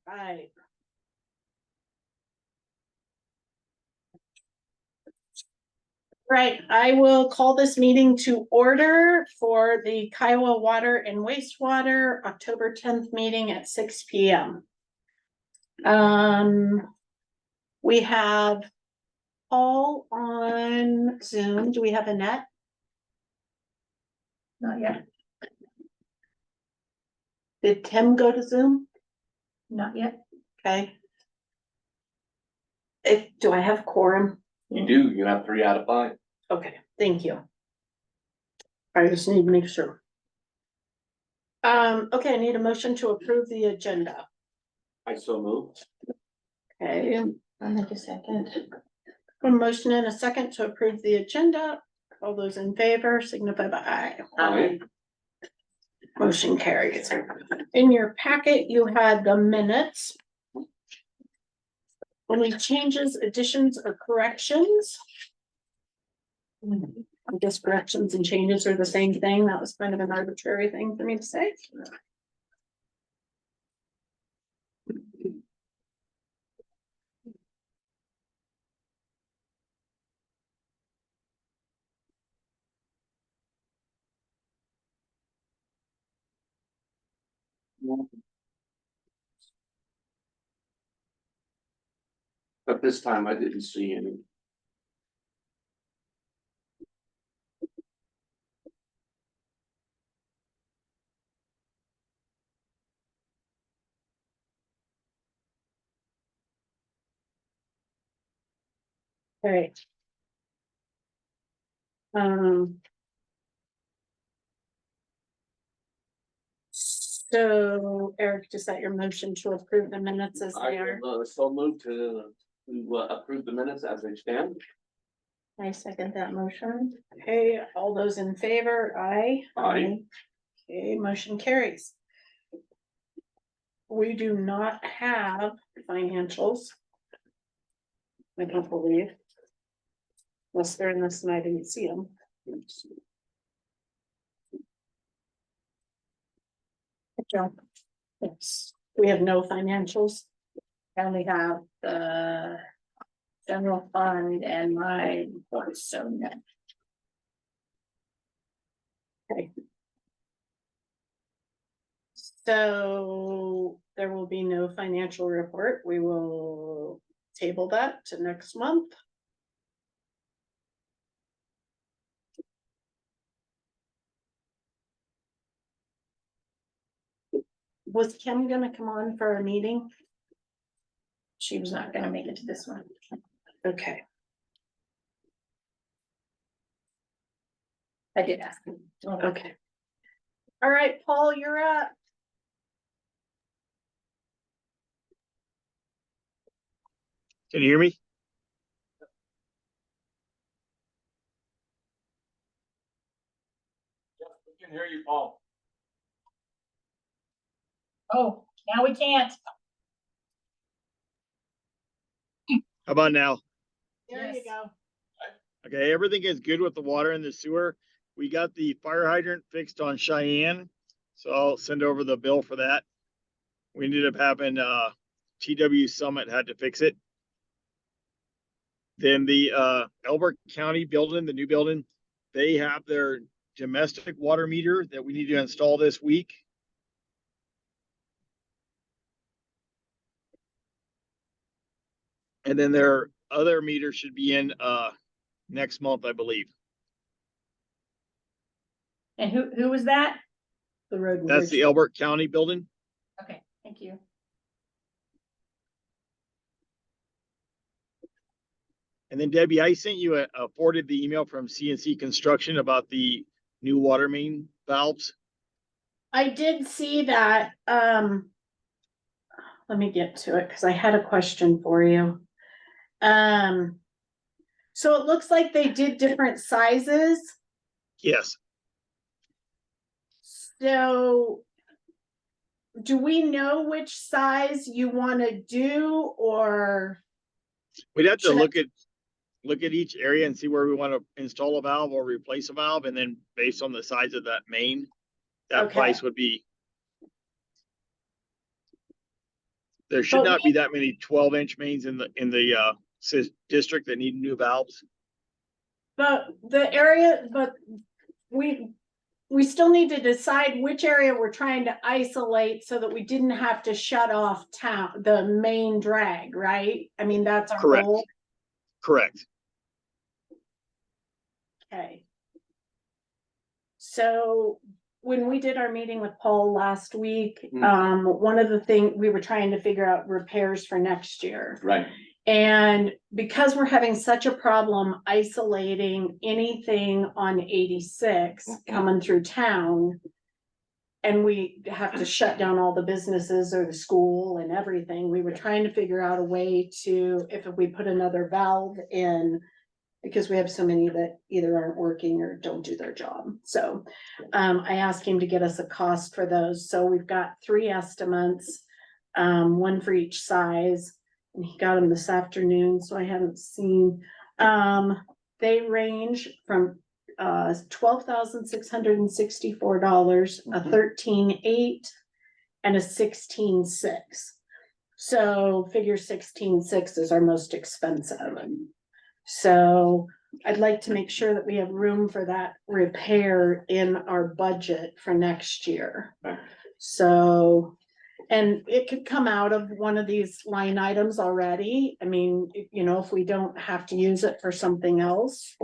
Right. Right, I will call this meeting to order for the Kiowa Water and Wastewater October 10th meeting at 6 p.m. We have Paul on Zoom. Do we have Annette? Not yet. Did Tim go to Zoom? Not yet. Okay. Do I have quorum? You do, you have 3 out of 5. Okay, thank you. I just need to make sure. Okay, I need a motion to approve the agenda. I so moved. Okay, I'll make a second. A motion and a second to approve the agenda. All those in favor signify by aye. Aye. Motion carries. In your packet, you had the minutes. Any changes, additions, or corrections? I guess corrections and changes are the same thing. That was kind of an arbitrary thing for me to say. But this time I didn't see any. Okay. So Eric, is that your motion to approve the minutes as they are? I so moved to approve the minutes as they stand. I second that motion. Okay, all those in favor, aye. Aye. Okay, motion carries. We do not have financials. I don't believe. Unless they're in this and I didn't see them. Yes, we have no financials. And we have the general fund and my report, so no. Okay. So there will be no financial report. We will table that to next month. Was Kim gonna come on for our meeting? She was not gonna make it to this one. Okay. I did ask him. Okay. All right, Paul, you're up. Can you hear me? Yes, we can hear you, Paul. Oh, now we can't. How about now? There you go. Okay, everything is good with the water in the sewer. We got the fire hydrant fixed on Cheyenne, so I'll send over the bill for that. We ended up having TW Summit had to fix it. Then the Elbert County building, the new building, they have their domestic water meter that we need to install this week. And then their other meter should be in next month, I believe. And who was that? The road. and That's bridge. the Elbert County building. Okay, thank you. And then Debbie, I sent you forwarded the email from CNC Construction about the new water main valves. I did see that. Let me get to it because I had a question for you. So it looks like they did different sizes. Yes. So do we know which size you want to do, or We'd have to Should I- look at each area and see where we want to install a valve or replace a valve, and then based on the size of that main, that Okay. price would be. There should But not be that many 12-inch mains in the district that need new valves. But the area, but we still need to decide which area we're trying to isolate so that we didn't have to shut off the main drag, right? I mean, that's our Correct. goal. Correct. Okay. So when we did our meeting with Paul last week, one of the things we were trying to figure out repairs for next year. Right. And because we're having such a problem isolating anything on 86 coming through town, and we have to shut down all the businesses or the school and everything, we were trying to figure out a way to, if we put another valve in, because we have so many that either aren't working or don't do their job. So I asked him to get us a cost for those. So we've got 3 estimates, one for each size. And he got them this afternoon, so I haven't seen. They range from $12,664, a 13.8, and a 16.6. So figure 16.6 is our most expensive. So I'd like to make sure that we have room for that repair in our budget for next year. So. And it could come out of one of these line items already. I mean, you know, if we don't have to use it for something else.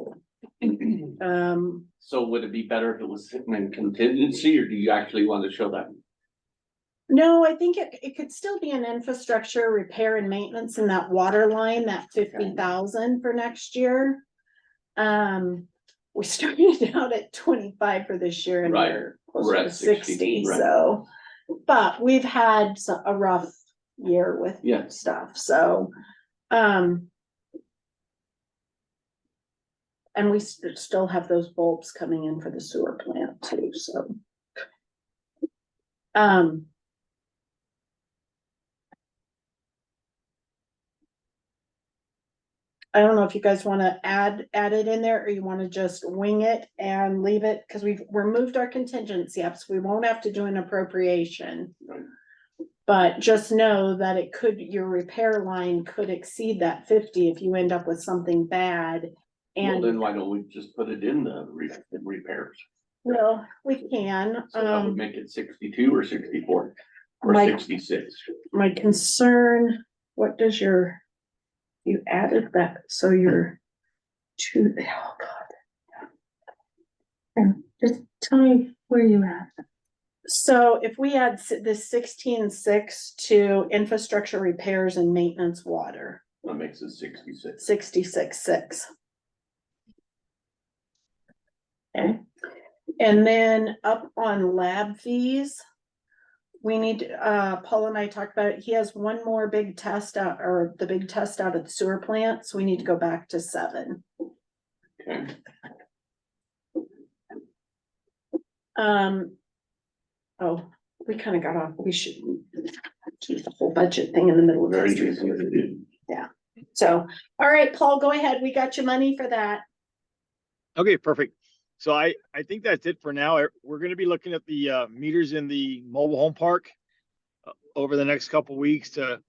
So would it be better if it was sitting in contingency, or do you actually want to show that? No, I think it could still be an infrastructure repair and maintenance in that water line, that 50,000 for next year. We started out at 25 for this year and Right. we're closer We're to at 60, 60, right. so. But we've had a rough year with stuff, so, and we still have those bulbs coming in for the sewer plant too, so. I don't know if you guys wanna add it in there, or you wanna just wing it and leave it, cause we've removed our contingency up, so we won't have to do an appropriation. Right. But just know that your repair line could exceed that 50 if you end up with something bad. Well, And, then why don't we just put it in the repairs? well, we can, So that would make it 62 or 64 or my- 66. my concern, what does you added that, so you're oh God. Just tell me where you at. So if we add this 16.6 to infrastructure repairs and maintenance water, That makes it 66. 66.6. Okay, and then up on lab fees, we need, Paul and I talked about it, he has one more big test out, or the big test out at the sewer plant, so we need to go back to 7. Okay. Oh, we kind of got off, we should keep the whole budget thing in the middle of Very this. easy to do. So, all right, Paul, go ahead, we got your money for that. Okay, perfect. So I think that's it for now. We're gonna be looking at the meters in the mobile home park over the next couple weeks to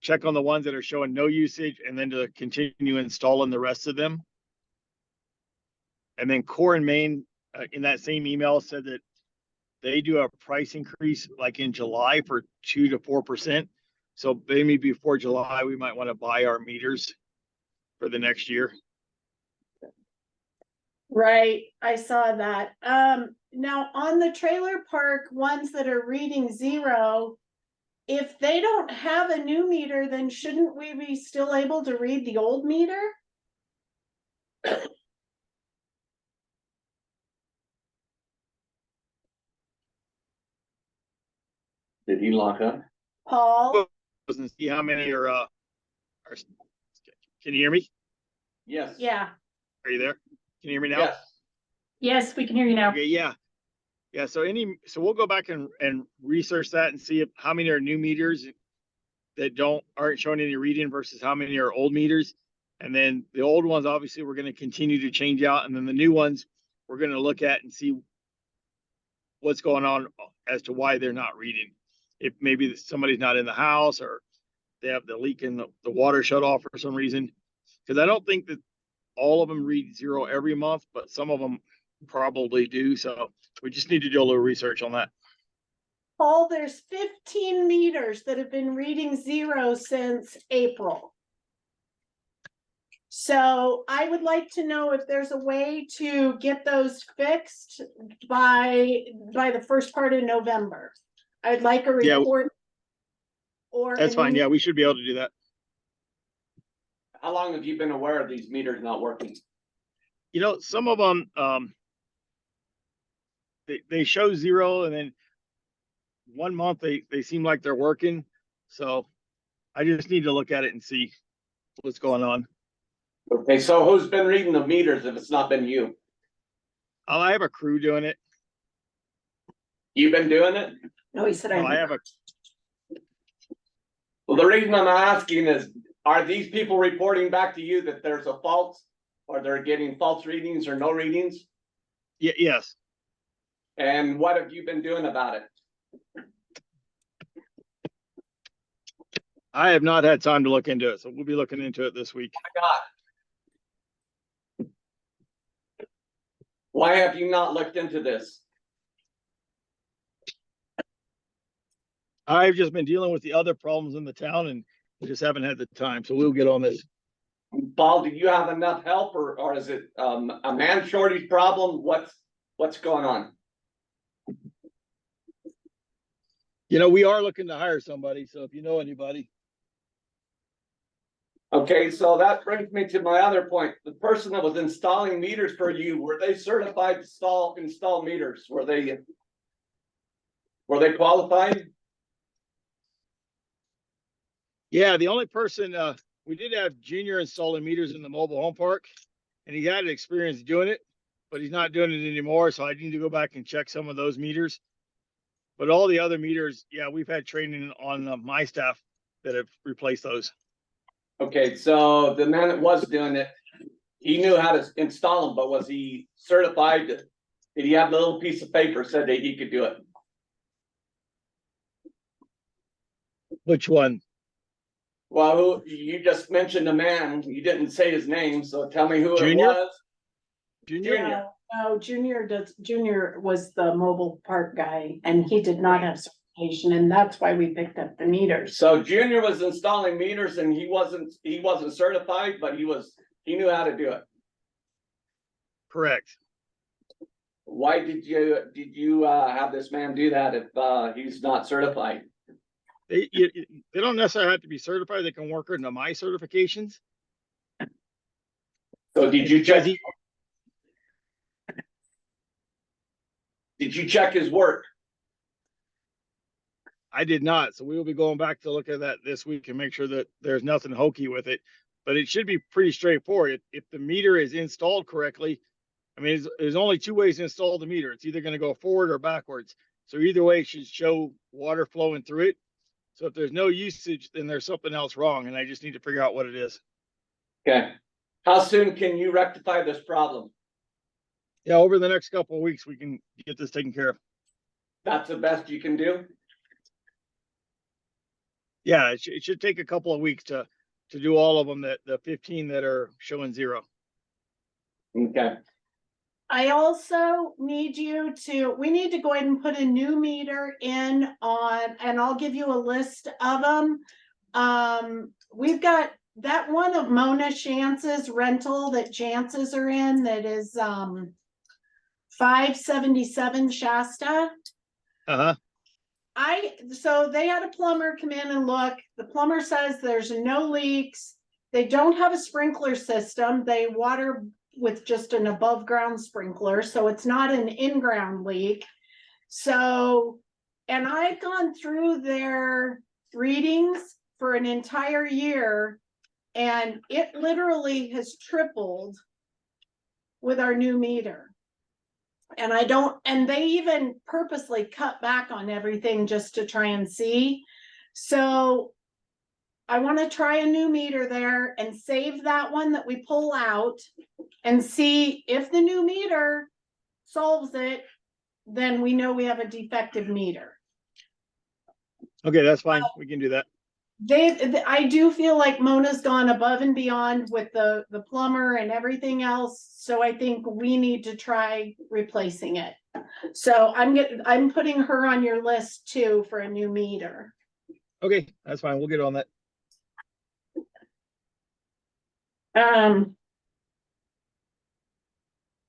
check on the ones that are showing no usage, and then to continue installing the rest of them. And then Core and Main in that same email said that they do a price increase like in July for 2 to 4%. So maybe before July, we might want to buy our meters for the next year. Right, I saw that. Now on the trailer park ones that are reading 0, if they don't have a new meter, then shouldn't we be still able to read the old meter? Did he lock up? Paul, And see how many are, can you hear me? Yes. yeah, Are you there? Can you hear me now? Yes. Yes, we can hear you now. Okay, yeah. Yeah, so we'll go back and research that and see how many are new meters that aren't showing any reading versus how many are old meters. And then the old ones, obviously, we're going to continue to change out. And then the new ones, we're going to look at and see what's going on as to why they're not reading. If maybe somebody's not in the house, or they have the leak in the water shut off for some reason. Cause I don't think that all of them read 0 every month, but some of them probably do. So we just need to do a little research on that. Paul, there's 15 meters that have been reading 0 since April. So I would like to know if there's a way to get those fixed by the first part of November. I'd like a Yeah, report. Or That's fine. Yeah, we should be able to do that. How long have you been aware of these meters not working? You know, some of them, they show 0 and then 1 month they seem like they're working. So I just need to look at it and see what's going on. Okay, so who's been reading the meters if it's not been you? I have a crew doing it. You've been doing it? No, he said No, I have a, Well, the reason I'm asking is, are these people reporting back to you that there's a fault? Or they're getting false readings or no readings? yes. And what have you been doing about it? I have not had time to look into it, so we'll be looking into it this week. God. Why have you not looked into this? I've just been dealing with the other problems in the town and we just haven't had the time. So we'll get on this. Paul, do you have enough help or is it a man shortage problem? What's going on? You know, we are looking to hire somebody. So if you know anybody. Okay, so that brings me to my other point. The person that was installing meters for you, were they certified to install meters? Were they qualified? Yeah, the only person, we did have Junior installing meters in the mobile home park and he had experience doing it, but he's not doing it anymore. So I need to go back and check some of those meters. But all the other meters, yeah, we've had training on my staff that have replaced those. Okay, so the man that was doing it, he knew how to install them, but was he certified? Did he have a little piece of paper said that he could do it? Which one? Well, you just mentioned a man, you didn't say his name, so tell me who Junior? it was. Junior? No, Junior was the mobile park guy and he did not have certification and that's why we picked up the meters. So Junior was installing meters and he wasn't certified, but he knew how to do it. Correct. Why did you have this man do that if he's not certified? They don't necessarily have to be certified. They can work into my certifications. So did you Because check? Did you check his work? I did not. So we will be going back to look at that this week and make sure that there's nothing hokey with it. But it should be pretty straightforward. If the meter is installed correctly, I mean, there's only 2 ways to install the meter. It's either going to go forward or backwards. So either way, it should show water flowing through it. So if there's no usage, then there's something else wrong. And I just need to figure out what it is. Okay. How soon can you rectify this problem? Yeah, over the next couple of weeks, we can get this taken care of. That's the best you can do? Yeah, it should take a couple of weeks to do all of them, the 15 that are showing 0. Okay. I also need we need to go ahead and put a new meter in and I'll give you a list of them. We've got that one of Mona Chance's rental that Chance's are in that is 577 Shasta. Uh-huh. So they had a plumber come in and look. The plumber says there's no leaks. They don't have a sprinkler system. They water with just an above ground sprinkler. So it's not an in-ground leak. So, and I've gone through their readings for an entire year and it literally has tripled with our new meter. And they even purposely cut back on everything just to try and see. So I want to try a new meter there and save that one that we pull out and see if the new meter solves it, then we know we have a defective meter. Okay, that's fine. We can do that. I do feel like Mona's gone above and beyond with the plumber and everything else, so I think we need to try replacing it. So I'm putting her on your list too for a new meter. Okay, that's fine. We'll get on that.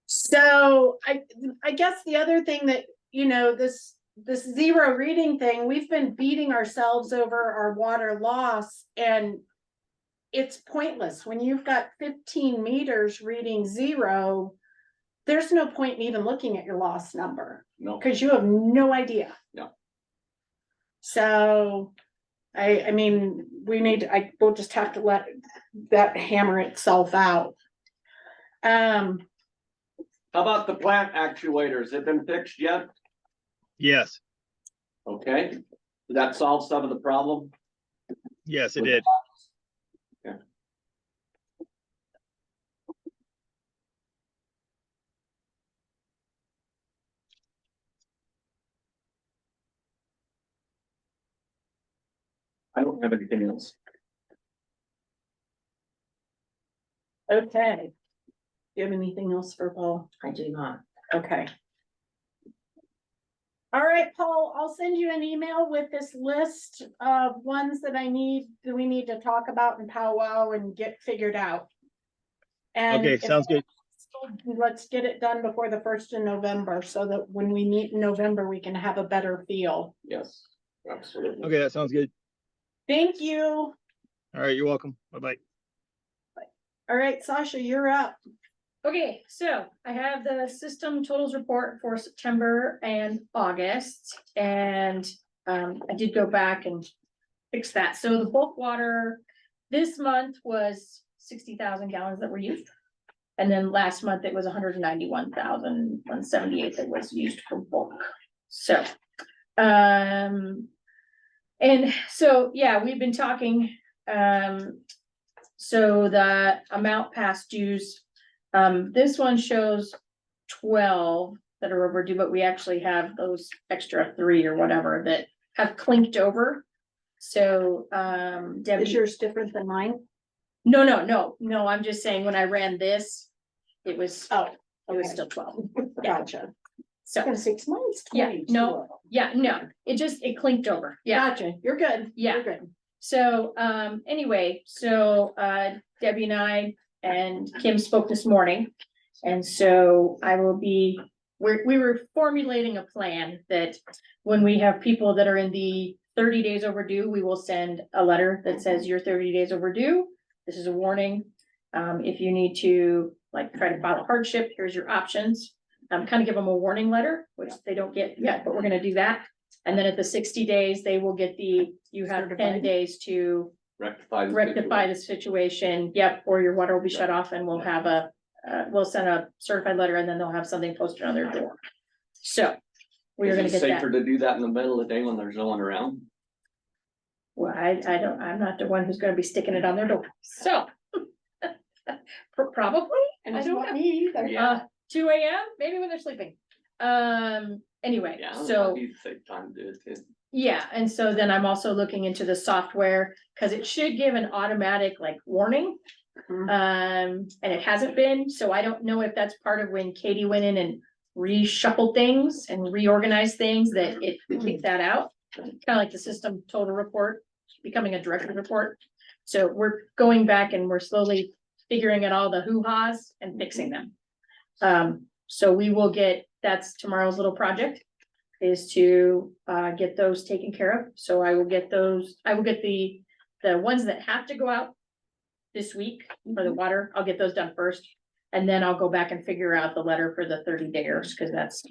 So I guess the other thing that, you know, this zero reading thing, we've been beating ourselves over our water loss, and it's pointless. When you've got 15 meters reading zero, there's no point in even looking at your loss number No, because you have no idea. No. So I mean, we'll just have to let that hammer itself out. how about the plant actuators? Have been fixed yet? Yes, Okay, did that solve some of the problem? yes, it did. Okay. I don't have anything else. Okay. Do you have anything else for Paul? I do not. Okay. All right, Paul, I'll send you an email with this list of ones that we need to talk about in powwow and get figured out. And Okay, if- sounds good. Let's get it done before the 1st of November so that when we meet in November, we can have a better feel. Yes, absolutely. Okay, that sounds good. Thank you. All right, you're welcome. Bye-bye. All right, Sasha, you're up. Okay, so I have the system totals report for September and August, and I did go back and fix that. So the bulk water this month was 60,000 gallons that were used. And then last month it was 191,178 that was used for bulk. So, and so, yeah, we've been talking, so the amount past dues, this one shows 12 that are overdue, but we actually have those extra 3 or whatever that have clinked over. So, Is Debbie, yours different than mine? no, I'm just saying when I ran this, it was Okay. still 12. Gotcha. So, 6 months. Yeah, no. it clinked over. Yeah. Gotcha. You're good. Yeah. You're good. So, anyway, so, Debbie and I and Kim spoke this morning. And so we were formulating a plan that when we have people that are in the 30 days overdue, we will send a letter that says you're 30 days overdue. This is a warning. If you need to like try to file a hardship, here's your options. Kind of give them a warning letter, which they don't get yet, but we're gonna do that. And then at the 60 days, they will get you have 10 Certified. days to rectify the situation. Yep, or your water will be shut off and we'll have we'll send a certified letter and then they'll have something posted on their door. So we are gonna Is it get that. safer to do that in the middle of the day when there's no one around? Well, I'm not the one who's gonna be sticking it on their door. So probably, And I it's don't not know. me either. Yeah. 2 AM, maybe when they're sleeping. Anyway, Yeah, so. that'd be a safe time to do it too. Yeah, and so then I'm also looking into the software, cause it should give an automatic like warning. Mhm. And it hasn't been, so I don't know if that's part of when Katie went in and reshuffled things and reorganized things that it kicked that out. Kind of like the system total report, becoming a directory report. So we're going back and we're slowly figuring out all the hoo-has and fixing them. So we will that's tomorrow's little project is to get those taken care of. So I will get the ones that have to go out this week for the water. I'll get those done first. And then I'll go back and figure out the letter for the 30 days, because that's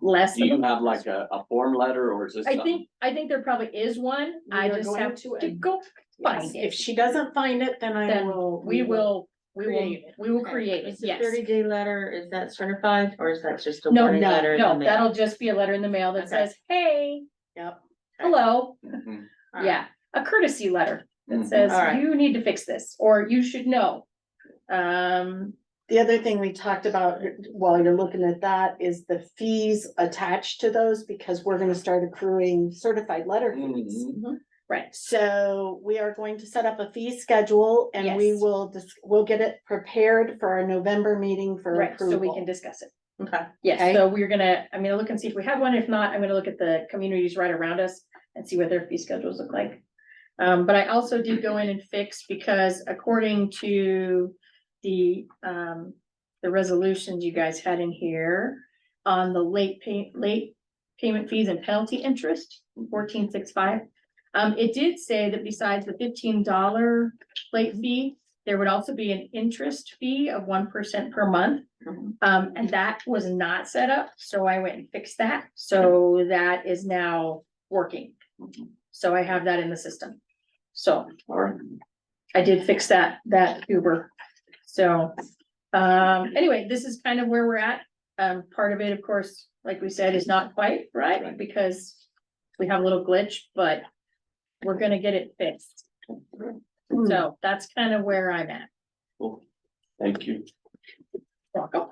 less. Do you have like a form letter or is this? I think there probably is one. We I are just going have to to go find Yes, it. if she doesn't find it, then We will create it. create it, Is the yes. 30-day letter, is that certified or is that just a No, warning letter? in the no, mail? that'll just be a letter in the mail that Okay. says, hey, Yep. hello. Mhm. All right. Yeah, a courtesy letter that Mhm. says, All right. you need to fix this, or you should know. The other thing we talked about while you're looking at that is the fees attached to those, because we're gonna start accruing certified letter fees. Mhm. Right, So we are going to set up a fee schedule and we Yes. will we'll get it prepared for our November meeting for right, so we approval. can discuss it. Okay. Yes, Okay. so we're gonna, I'm gonna look and see if we have one. If not, I'm gonna look at the communities right around us and see what their fee schedules look like. But I also did go in and fix because according to the resolutions you guys had in here on the late payment fees and penalty interest, 1465. It did say that besides the $15 late fee, there would also be an interest fee of 1% per month. And that was not set up, so I went and fixed that, so that is now working. So I have that in the system. So Alright. I did fix that Uber. So, anyway, this is kind of where we're at. Part of it, of course, like we said, is not quite right, Right. because we have a little glitch, but we're gonna get it fixed. So that's kind of where I'm at. Cool. Thank you. Welcome.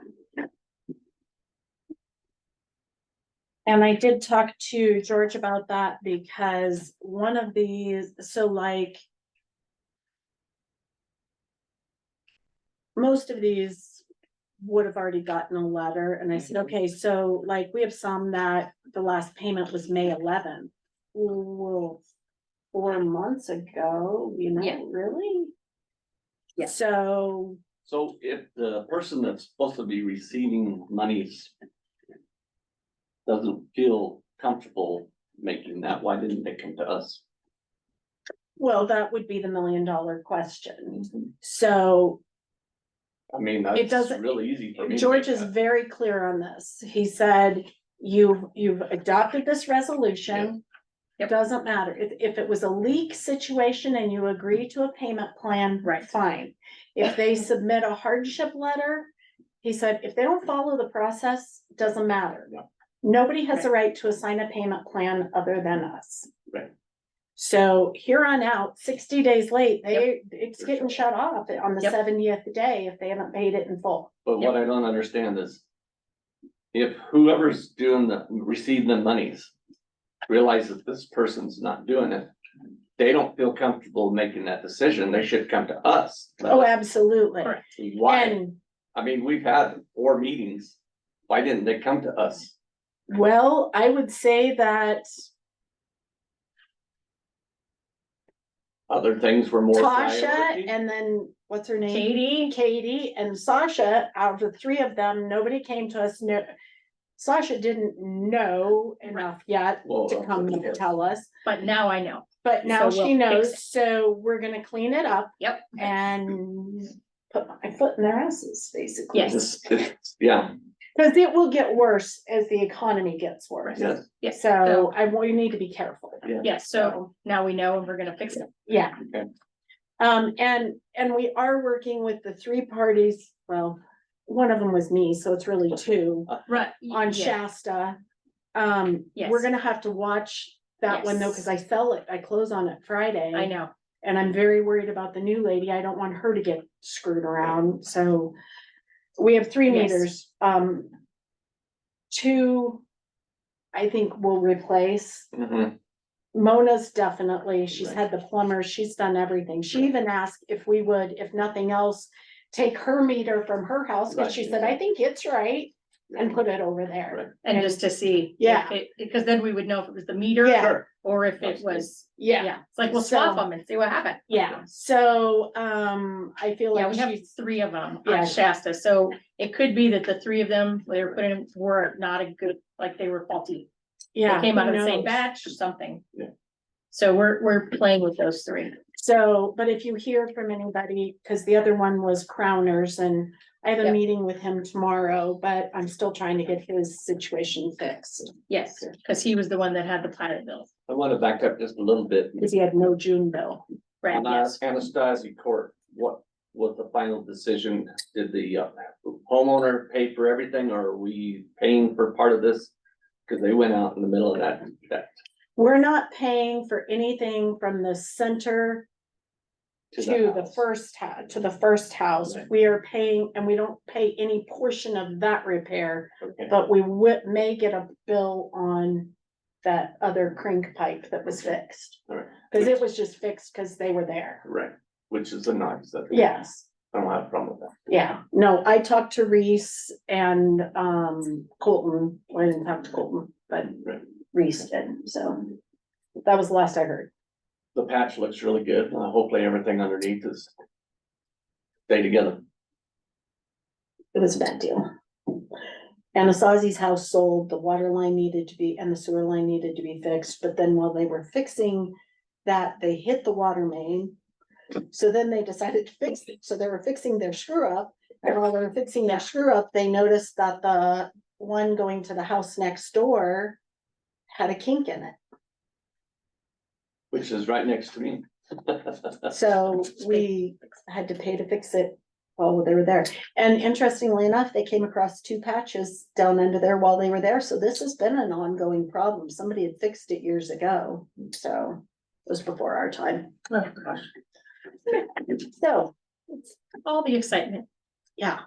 And I did talk to George about that because one of these, so like. Most of these would have already gotten a letter and I said, okay, so like we have some that the last payment was May 11th. Well, 4 months ago, Yeah. really? Yeah. So, So if the person that's supposed to be receiving monies doesn't feel comfortable making that, why didn't they come to us? well, that would be the $1 million question. So I mean, It that's doesn't- really easy for me. to George make is that. very clear on this. He said, you've adopted this resolution. Yep. Doesn't matter. If it was a leak situation and you agree to a payment plan, Right. fine. If they submit a hardship letter, he said, if they don't follow the process, doesn't matter. Yeah. Nobody has the right to assign a payment plan other than us. Right. So here on out, 60 days late, it's For getting sure. shut off on the Yep. 70th day if they haven't paid it in full. But what I don't understand is if whoever's receiving the monies realizes this person's not doing it, they don't feel comfortable making that decision, they should come to us. Oh, absolutely. Correct. Why? And I mean, we've had 4 meetings. Why didn't they come to us? well, I would say that Other things were more Tasha priority? and then what's her name? Katie, Katie and Sasha, out of the 3 of them, nobody came to us. No, Sasha didn't know enough yet Well, to come and tell us, but now I know. but now So she we'll fix knows, so we're gonna clean it up Yep. and put my foot in their asses, basically. Yes. Yeah, Cause it will get worse as the economy gets worse. yes, Yes. So we need to be careful. yeah. Yes, so now we know and we're gonna fix it. Yeah. Okay. And we are working with the 3 parties, well, one of them was me, so it's really 2, Right. on Yeah. Shasta. Yes. We're gonna have to watch that one though, Yes. cause I close on it Friday. I know. And I'm very worried about the new lady. I don't want her to get screwed around, so. We have 3 Yes. meters, 2. I think we'll replace. Mhm. Mona's definitely, she's Right. had the plumber, she's done everything. She even asked if we would, if nothing else, take her meter from her house, cause Right, she said, yeah. I think it's right, and put it over there. Right. And just to see. Yeah. Because then we would know if it was the meter. Yeah. Sure. Or if it Absolutely. was, Yeah, yeah, it's like we'll swap So- them and see what happens. yeah, so, I feel Yeah, like we have she's, 3 of them Yeah. on Shasta, so it could be that the 3 of them, they were putting, were not a good, like they were faulty. They yeah. came out who of the same knows? batch or something. Yeah. So we're playing with those 3. So, but if you hear from anybody, cause the other one was Crowners and I have a Yep. meeting with him tomorrow, but I'm still trying to get his situation fixed. Yes, because he was the one that had the pilot bill. I want to back up just a little bit. Cause he had no June bill. Right, On yes. Anastasia Court, what was the final decision? Did the homeowner pay for everything or are we paying for part of this? Cause they went out in the middle of that. We're not paying for anything from the center to the house. first house. Right. We are paying, and we don't pay any portion of that repair, Okay. but we may get a bill on that other crink pipe that was fixed. Alright. Cause it was just fixed because they were there. Right, which is a nice, that. Yes, I don't have a problem with that. yeah, no, I talked to Reese and, Colton, well, I didn't talk to Colton, but Right. Reese did, so. That was the last I heard. The patch looks really good, hopefully everything underneath is stay together. It was a bad deal. Anasazi's house sold, the water line needed to be, and the sewer line needed to be fixed, but then while they were fixing that, they hit the water main. So then they decided to fix it, so they were fixing their screw up, and while they were fixing their screw up, they noticed that the one going to the house next door had a kink in it. Which is right next to me. So we had to pay to fix it while they were there. And interestingly enough, they came across 2 patches down under there while they were there. So this has been an ongoing problem. Somebody had fixed it years ago. So it was before our time. Oh, gosh. So, All the excitement. yeah.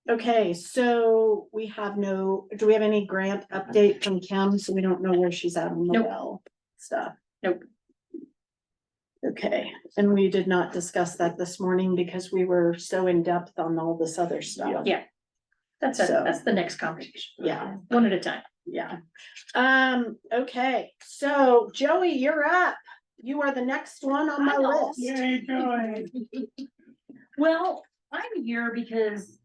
Okay, so we have do we have any grant update from Kim? So we don't know where she's at on the Nope. well stuff. Nope. Okay, and we did not discuss that this morning because we were so in depth on all this other stuff. Yeah. That's So- that's the next conversation. Yeah, One at a time. yeah. Okay, so Joey, you're up. You are the next one on my I know. list. Yay, Joy. Well, I'm here because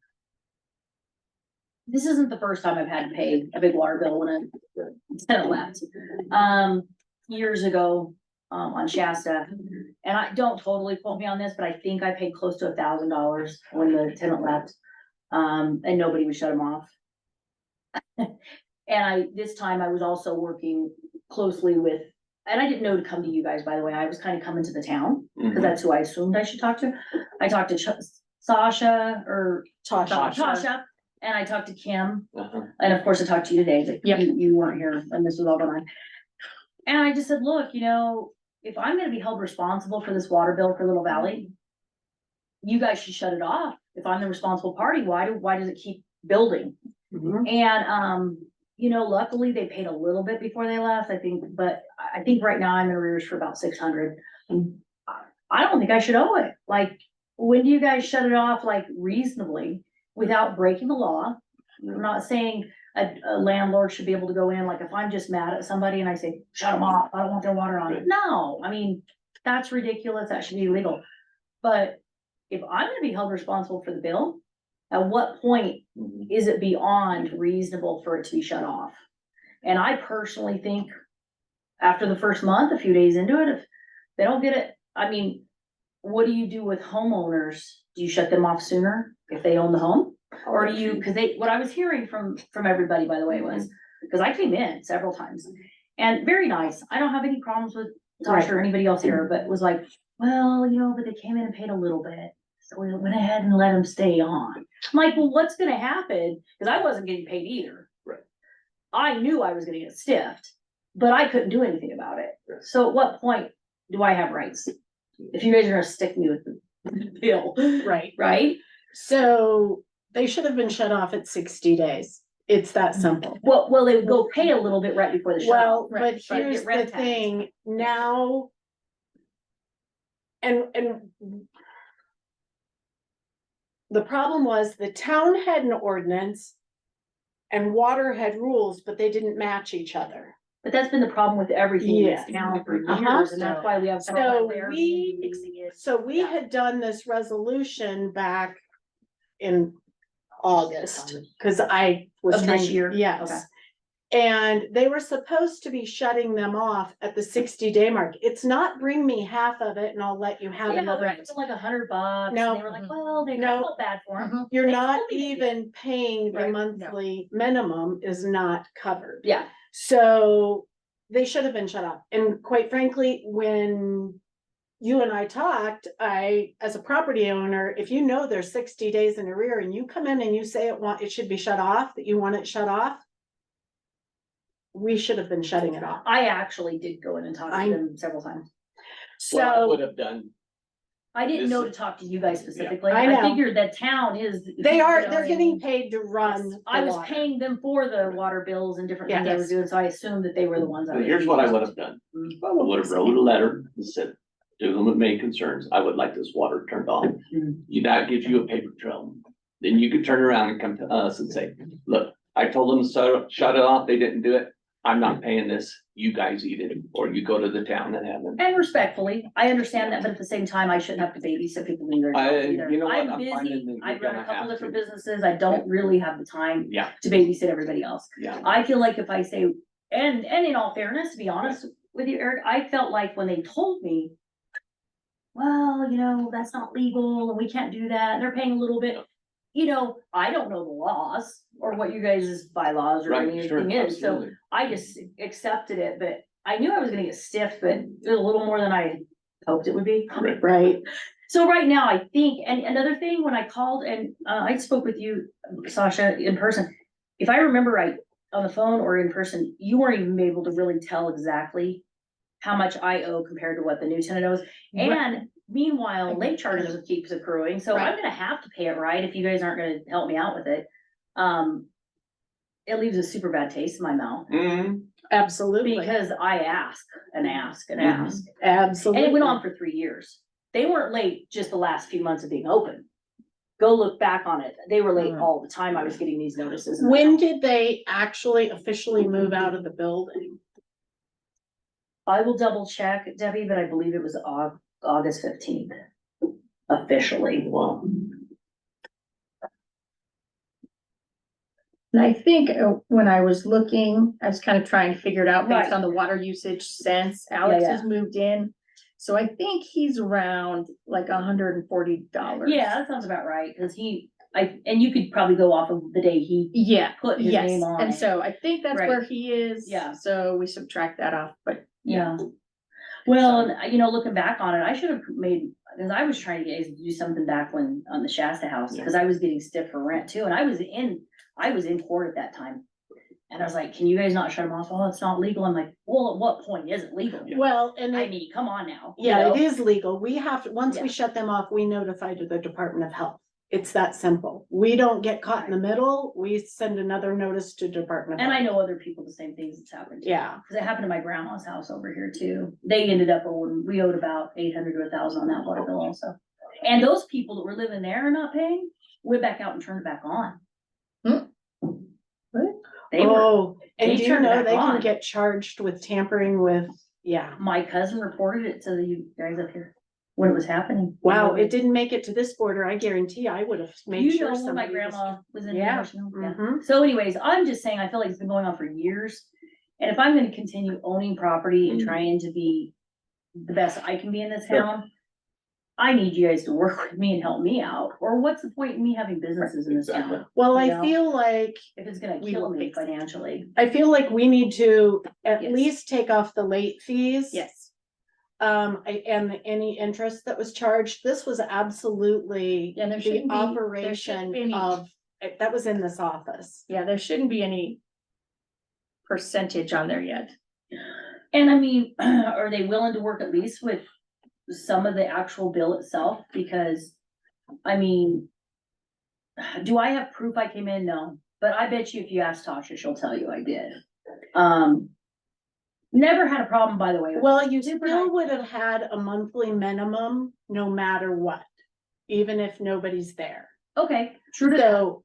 this isn't the first time I've had to pay a big water bill when a tenant left. Years ago, on Shasta, and I don't totally quote me on this, but I think I paid close to $1,000 when the tenant left. And nobody would shut him off. And this time I was also working closely with, and I didn't know to come to you guys, by the way, I was kind of coming to the town, because that's who I assumed I should talk to. I talked to Sasha or Tasha, and I talked to Kim, Uh-huh. and of course I talked to you today, but Yep. you weren't here when this was all going on. And I just said, look, if I'm gonna be held responsible for this water bill for Little Valley, you guys should shut it off. If I'm the responsible party, why does it keep building? Mhm. And, luckily they paid a little bit before they left, I think, but I think right now I'm in arrears for about 600. I don't think I should owe it. Like, when do you guys shut it off, like reasonably, without breaking the law? I'm not saying a landlord should be able to go in, like if I'm just mad at somebody and I say, shut them off, I don't want their water on. Right. No, I mean, that's ridiculous, that should be illegal. But if I'm gonna be held responsible for the bill, at what point Mhm. is it beyond reasonable for it to be shut off? And I personally think after the first month, a few days into it, if they don't get it, I mean, what do you do with homeowners? Do you shut them off sooner if they own the home? Or do you, cause what I was hearing from everybody, by the way, was, cause I came in several times and very nice. I don't have any problems with Tasha or anybody else here, but it was like, well, but they came in and paid a little bit. So we went ahead and let them stay on. I'm like, well, what's gonna happen? Cause I wasn't getting paid either. Right. I knew I was gonna get stiffed, but I couldn't do anything about it. Right. So at what point do I have rights? If you guys are gonna stick me with the bill, Right. right? So they should have been shut off at 60 days. It's that simple. Well, they would go pay a little bit right before the shut Well, off. but But here's get the rent tax. thing, now. And the problem was the town had an ordinance. And water had rules, but they didn't match each other. But that's been the problem with everything in this Yeah. town for Uh-huh. years, and that's why we have. So Airbnb we, fixing it. so we Yeah. had done this resolution back in August, cause I was Of this trying, year? Okay. yes. And they were supposed to be shutting them off at the 60-day mark. It's not bring me half of it and I'll let you have Yeah, another. it was like $100. No. And they were like, well, they No. felt bad for them. You're They not told me they did. even paying the Right, no. monthly minimum is not covered. Yeah, So they should have been shut off. And quite frankly, when you and I talked, as a property owner, if you know there's 60 days in arrear and you come in and you say it should be shut off, that you want it shut off, we should have been shutting it off. I actually did go in and talk I- to them several times. What I would So, have done, I didn't know to This- talk to you guys specifically. I I know. figured that town is. They you are, know they're what I getting mean? paid to run. Yes, I the was water. paying them for the water bills and different things I was Yes. doing, so I assumed that they were the ones. So here's what I would have done. I would have wrote a letter and said, to whom it may concerns, I would like this water turned off. That gives you a paper trail. Then you could turn around and come to us and say, look, I told them to shut it off. They didn't do it. I'm not paying this. You guys eat it, or you go to the town and have them. And respectfully, I understand that, but at the same time, I shouldn't have to babysit people doing their jobs either. You know what? I'm I'm finding busy, that I you're run gonna a couple have different to. businesses, I don't really have the time Yeah, to babysit everybody else. yeah. I feel like if I say, and in all fairness, to be honest with you, Eric, I felt like when they told me, well, you know, that's not legal and we can't do that, and they're paying a little bit. You know, I don't know the laws or what you guys' bylaws or Right, sure, anything is, so absolutely. I just accepted it, but I knew I was gonna get stiffed, but it was a little more than I hoped it would be. Correct. Right, So right now, I think, and another thing, when I called and I spoke with you, Sasha, in person, if I remember right, on the phone or in person, you weren't even able to really tell exactly how much I owe compared to what the new tenant owes. And meanwhile, late charges keeps accruing, so I'm Right. gonna have to pay it, right, if you guys aren't gonna help me out with it. It leaves a super bad taste in my mouth, absolutely, because I ask and ask and Mhm. ask. absolutely. And it went on for 3 years. They weren't late just the last few months of being open. Go look back on it. They were late Mhm. all the time. I was getting these notices. in the When mail. did they actually officially move out of the building? I will double check, Debbie, but I believe it was August 15th. Officially. Wow. And I think when I was looking, I was kind of trying to figure it out based Right. on the water usage since Alex yeah. has moved in. So I think he's around like $140. Yeah, that sounds about right, cause and you could probably go off of the day he Yeah, put his yes, name on and it. so I think that's Right. where he is. Yeah. So we subtract that off, but Yeah. Well, and you know, looking back on it, I should have made, cause I was trying to get to do something back when, on the Shasta house, Yeah. cause I was getting stiff for rent too, and I was in court at that time. And I was like, can you guys not shut them off? Oh, it's not legal. I'm like, well, at what point is it legal? Well, and I it, mean, come on now. you yeah, know? it is legal. We have to, once we Yeah. shut them off, we notify to the Department of Health. It's that simple. We don't get caught in the middle. We send another notice to Department of And I Health. know other people, the same things that's happened to. Yeah, Cause it happened to my grandma's house over here too. They ended up owing, we owed about 800 to 1,000 on that water bill also. And those people that were living there and not paying, went back out and turned it back on. They were, oh, and they do you turned it know back they can on. get charged with tampering with, yeah. my cousin reported it to you guys up here when it was happening. Wow, it didn't make it to this border. I guarantee I would have made You sure know, when my somebody was. grandma was in. Yeah, nursing home, yeah. mhm. So anyways, I'm just saying, I feel like it's been going on for years. And if I'm gonna continue owning property and Mhm. trying to be the best I can be in this Sure. town, I need you guys to work with me and help me out, or what's the point in me having businesses in this Exactly. town? Well, You I know? feel like, If it's gonna We kill will me fix it. financially. we need to at Yes. least take off the late fees. yes. And any interest that was charged. This was absolutely Yeah, there the shouldn't be- there shouldn't operation be any- of, that was in this office. Yeah, there shouldn't be any percentage on there yet. And I mean, are they willing to work at least with some of the actual bill itself? Because, I mean, do I have proof I came in? No, but I bet you if you ask Tasha, she'll tell you I did. Never had a problem, by the way. Well, you Super still nice. would have had a monthly minimum, no matter what, even if nobody's there. Okay, true to that. So,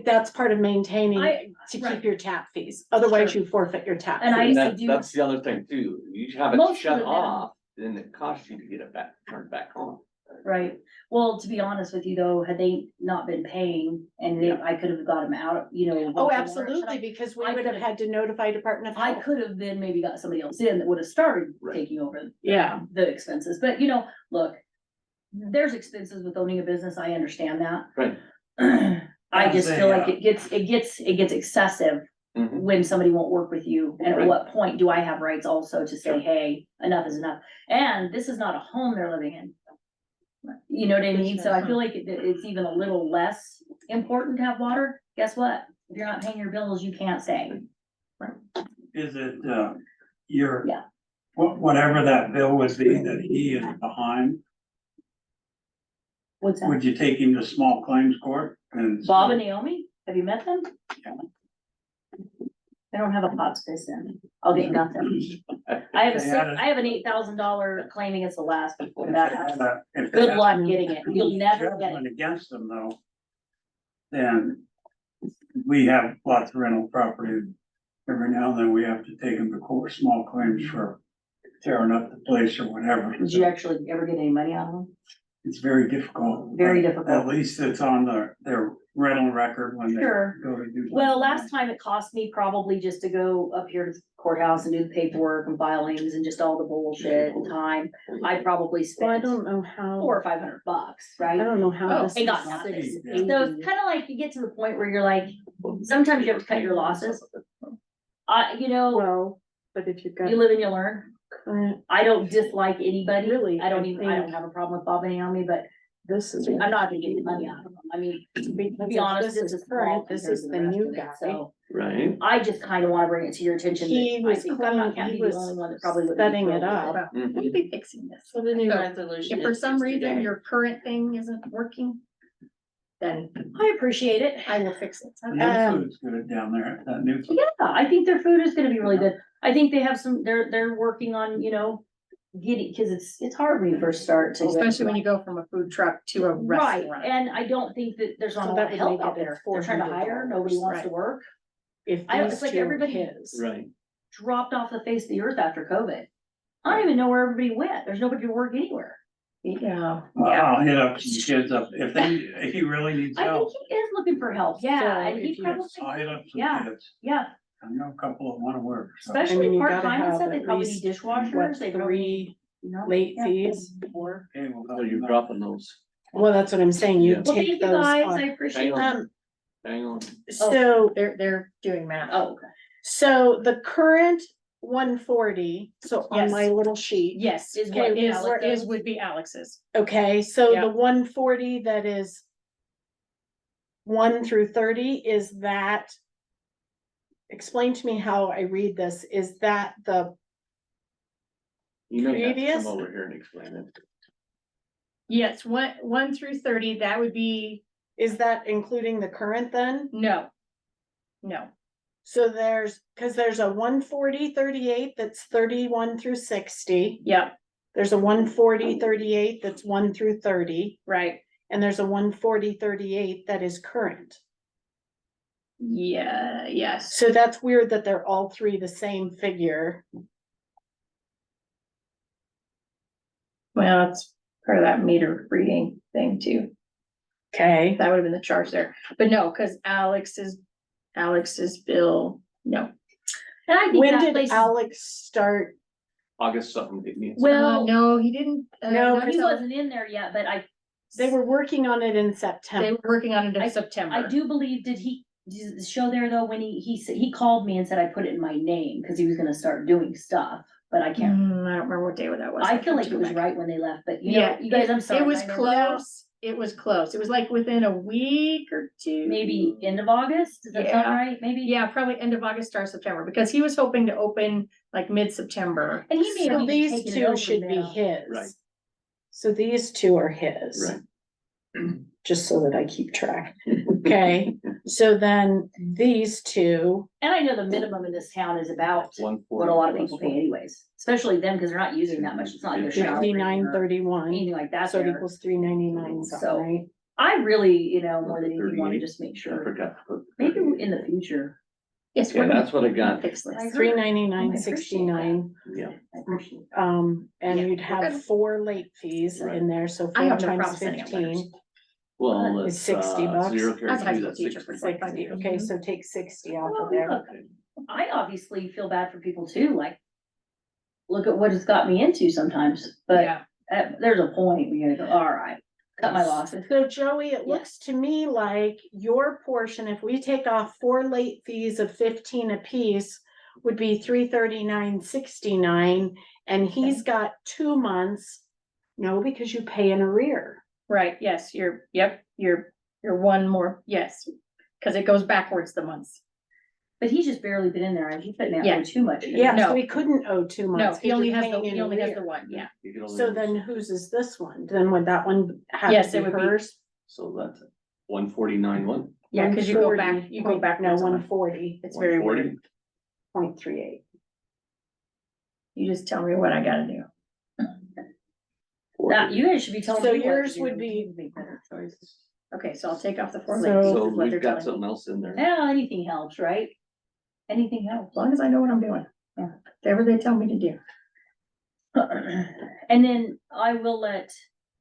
that's part of maintaining, I- to right. keep your tap fees, otherwise Sure. you forfeit your tap. And I- fees. And do- that's the other thing too. You have it Most of shut the off, then it costs you to get it back, turned back on. Right, well, to be honest with you though, had they not been paying and Yeah. I could have got them out, you know. Oh, once in a while, absolutely, because we I would have could've- had to notify Department of I Health. could have then maybe got somebody else in that would have started Right. taking over Yeah, the expenses, but you know, look. There's expenses with owning a business, I understand that. Right. I just feel like Yeah. it gets excessive Mhm. when somebody won't work with you. And at Right. what point do I have rights also to say, Sure. hey, enough is enough? And this is not a home they're living in. You know what I mean? So I feel like it's even a little less important to have water. Guess what? If you're not paying your bills, you can't say. Is it, your? Yeah. Whatever that bill would be that he is behind, What's that? would you take him to small claims court and? Bob and Naomi, have you met them? They don't have a pot space in. I'll get nothing. I have They had I have an $8,000 claim against the last before If that. they had a- if they Good had luck getting it. You'll never get judgment it. against them though, then we have lots of rental property. Every now and then we have to take them to court, small claims for tearing up the place or whatever. Did you actually ever get any money out of them? It's very difficult. Very but difficult. At least it's on their rental record when they Sure. go to do. Well, last time it cost me probably just to go up here to the courthouse and do the paperwork and filings and just all the bullshit and time. I probably Well, I spent don't know how, $400 or $500, I right? don't know how Oh, this. it got is nothing. 680. So it's kind of like you get to the point where you're like, sometimes you have to cut your losses. You know, Well, but if you've got you live and you learn. current, I don't dislike anybody. Really, I don't I even, I don't think- have a problem with Bob and Naomi, but this is. I'm not gonna get the money out of them. I mean, to Because be if honest, this this is is current, this is the new guy. So Right? I just kind of want to bring it to your attention. that He I was think I'm not clean, gonna he be the was only one that probably would. be setting it thrilled with up. Well, we'll be fixing this. So the new So, resolution. If for is some reason 60 days. your current thing isn't working, then I appreciate it. I will fix it. The new food's good down there, that new. food. Yeah, I think their food is gonna be really good. I think they have some, they're working on, you know, getting, cause it's hard when you first start to. Especially when you go from a food truck to a Right, restaurant. and I don't think that there's not So a that lot of would help make out it there. They're trying to hire, nobody wants to Right. work. If I- it's these like two are everybody- his. Right. Dropped off the face of the earth after COVID. I don't even know where everybody went. There's nobody to work anywhere. Yeah. I'll hit up some kids up, if he really needs I think help, he is looking for help, yeah, So and he if you- probably, I'll hit up Yeah. some kids. yeah, I know a couple that wanna work, so. especially you gotta part-time and have stuff, they at probably need least, dishwashers, What, they probably, 3 you know. late yeah. fees? Or- Okay, well, So you're dropping those. Well, that's what I'm saying, you Yeah. Well, thank take you those guys, off. I appreciate Hang that. on. Hang on. So, They're doing math. Oh, okay. so the current 140, so on Yes. my little sheet. Yes, is Okay, what is Alex where- is would be Alex's. Okay, so Yeah. the 140 that is 1 through 30, is that? Explain to me how I read this, is that the, You may have to Previous? come over here and explain it. Yes, 1 through 30, that would be, is that including the current then? no. No, So cause there's a 140-38 that's 31 through 60. yep, There's a 140-38 that's 1 through 30, right, and there's a 140-38 that is current. yeah, yes. So that's weird that they're all three the same figure. Well, it's part of that meter reading thing too. Okay. That would have been the charge there, but no, cause Alex's bill, no. And I think When that did place is- Alex start? August something, didn't you? Well, No, he didn't. No, he wasn't in there yet, but They were working on it in They September. were working on it in September. I do believe, did the show there though, when he said, he called me and said I put it in my name, cause he was gonna start doing stuff, but I can't. I don't remember what day that was. I feel like it was Check. right when they left, but you know, Yeah, you guys, I'm sorry. It was I know- close. It was close. It was like within a week or two. Maybe end of August, does that sound Yeah. right? Maybe? Yeah, probably end of August, start September, because he was hoping to open like mid-September. And he may So have these taken it two over should be now. his. Right. So these two are his. Right. Just so that I keep track. Okay, so then these two, And I know the minimum in this town is about 140 what a lot of plus people pay anyways, especially them, cause they're not using that much. It's not like they're showering or 59.31, anything like that so it there. equals 399 So- something, right? I really, you know, more than anything, wanna 38. just make I sure, forgot to put. maybe in the future. Yes, Okay, that's what I got. Fix this. I heard. 399.69, Yeah. I appreciate it. and Yeah, you'd we're have good. 4 late fees Right. in there, so I 4 have no problem times sending out letters. 15, Well, It's it's 60 bucks. Zero carry As a high fee, school that's teacher 60. for 60. okay, so take 60 off Well, of there. look, I obviously feel bad for people too, like, look at what it's got me into sometimes, but Yeah, there's a point where you go, all right, cut my losses. So Joey, it Yeah. looks to me like your portion, if we take off 4 late fees of 15 apiece, would be 339.69, and he's got 2 months. No, because you pay an arrear. right, yes, you're one more, yes, cause it goes backwards the months. But he's just barely been in there, and he couldn't Yeah. have too much. Yeah, No. so he couldn't owe 2 No, months. he only 'cause has you're the, paying he in only has arrears. the one, yeah. You can only So use- then whose is this one? Then would that one have Yes, to it be would be. hers? So that's 149, one. Yeah, cause you go 140. back, you go back. No, 140.38. It's very weird. 140. You just tell me what I gotta do. That, you guys should be telling So me what to yours do. would be- You'd make better choices. Okay, so I'll take off the 4 So- late fees So is what they're we've got telling me. something else in there. Yeah, anything helps, right? Anything helps. As long as I know what I'm doing. Yeah. Whatever they tell me to do. And then I will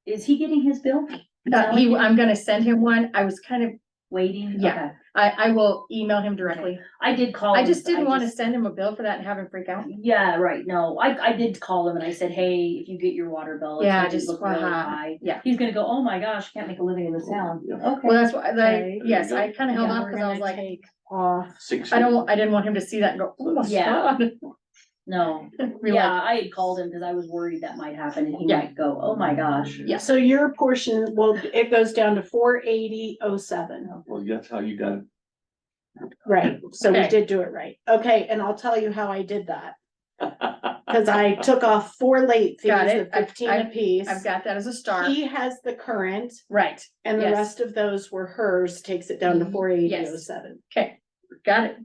is he getting his bill? I'm gonna send him one. I was kind of, Waiting? Yeah. Okay. I will email him directly. I did call. I him, just didn't wanna just- send him a bill for that and have him freak out. Yeah, right, no, I did call him and I said, hey, if you get your water bill, it's Yeah, gonna just, look really high. yeah. He's gonna go, oh my gosh, can't make a living in this town. Yeah. Okay. Well, that's why, Okay. yes, There you I kinda held Yeah, off, We're cause I was gonna like, take off. 6. I didn't want him to see that and go, oh my Yeah. God. No, Be like, yeah, I had called him because I was worried that might happen and he Yeah. might go, oh my gosh. Yeah. So your portion, well, it goes down to 480.07. Well, that's how you got it. Right, so we Okay. did do it right. Okay, and I'll tell you how I did that. Cause I took off 4 late fees Got it. of 15 apiece. I've got that as a star. He has the current Right, and the Yes. rest of those were hers, takes it down to Mhm. 480.07. okay, got it.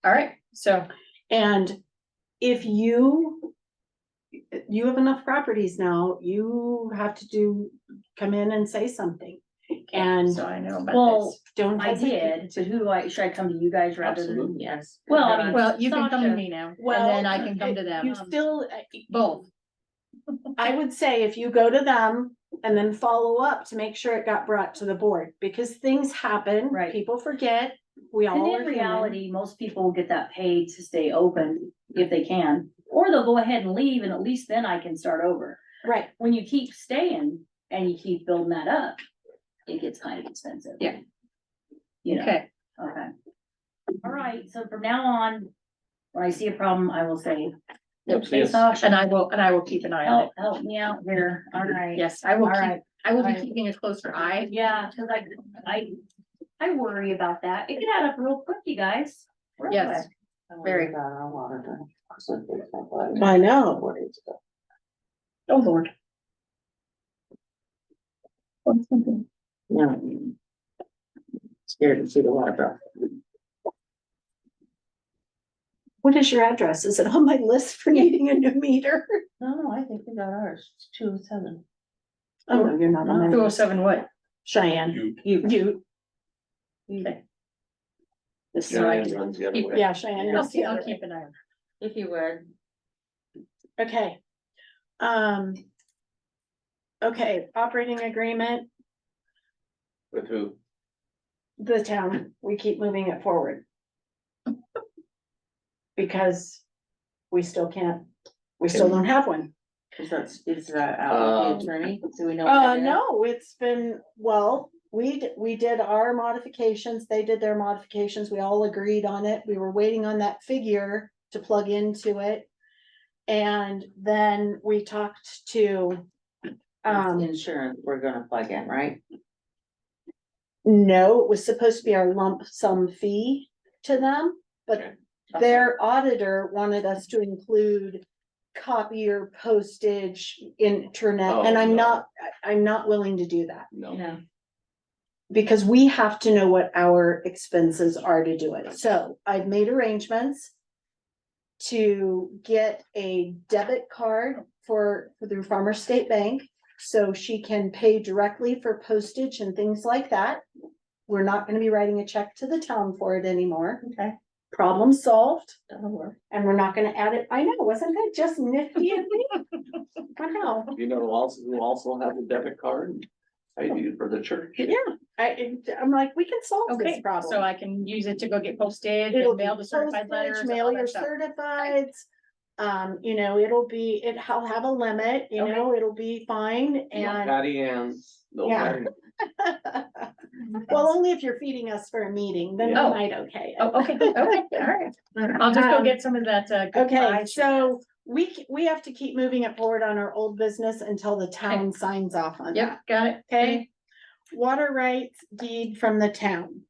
All right, so, And if you have enough properties now, you have to come in and say something. And so I know about Well, this. don't I hesitate. did, but who do should I come to you guys rather than? Absolutely. Yes. Well, I mean. Well, you can come to Sasha- me now, and Well, then I can come to them. You still, Both. I would say if you go to them and then follow up to make sure it got brought to the board, because things happen. Right. People forget, we And all are in human. reality, most people will get that paid to stay open if they can, or they'll go ahead and leave and at least then I can start over. Right, When you keep staying and you keep building that up, it gets kind of expensive. Yeah. You know, Okay, okay. All right, so from now on, when I see a problem, I will say, Yep, hey, yes. Sasha, and I will keep an eye on it. help me out here. All right. Yes, I will All keep, right. I will be Alright. keeping a closer eye. Yeah, cause I worry about that. It can add up real quick, you guys. Real Yes. quick. Very. I know. Oh, Lord. No. Scared to see the water bill. What is your address? Is it on my list for needing a new meter? No, I think we got ours, it's 207. Oh, no, you're not on Two my oh list. seven what? Cheyenne, You. you. This is right. Cheyenne runs the other Keep way. Yeah, Cheyenne. I'll goes the other way. keep an eye on If you would. Okay. Okay, operating agreement, With who? the town, we keep moving it forward. Because we still don't have one. Is that out with the attorney? Do we know? what that is? No, it's been, well, we did our modifications, they did their modifications, we all agreed on it, we were waiting on that figure to plug into it. And then we talked to, It's Insurance, we're gonna plug in, right? no, it was supposed to be our lump sum fee to them, but Okay. their auditor wanted us to include copier, postage, internet, and Oh, I'm no. not willing to do that. No. No. Because we have to know what our expenses are to do it. So I've made arrangements to get a debit card for through Farmer State Bank, so she can pay directly for postage and things like that. We're not gonna be writing a check to the town for it anymore. Okay. Problem solved, That'll work. and we're not gonna add it. I know, wasn't that just nifty of me? I know. You know who also have a debit card? I do for the church. Yeah, I'm like, we can solve this Okay, problem. so I can use it to go get postage It'll and mail the certified letters. and Mail all your that stuff. certifieds. I'll have a limit, it'll be fine No and, Patty Ann's, no Yeah. Patty. well, only if you're feeding us for a meeting, then Yeah. I might okay. Oh, okay, okay, all right. I'll just go get some of that, good Okay, pie. so we have to keep moving it forward on our old business until the town signs off on that, Yep, got it. okay? Water rights deed from the town.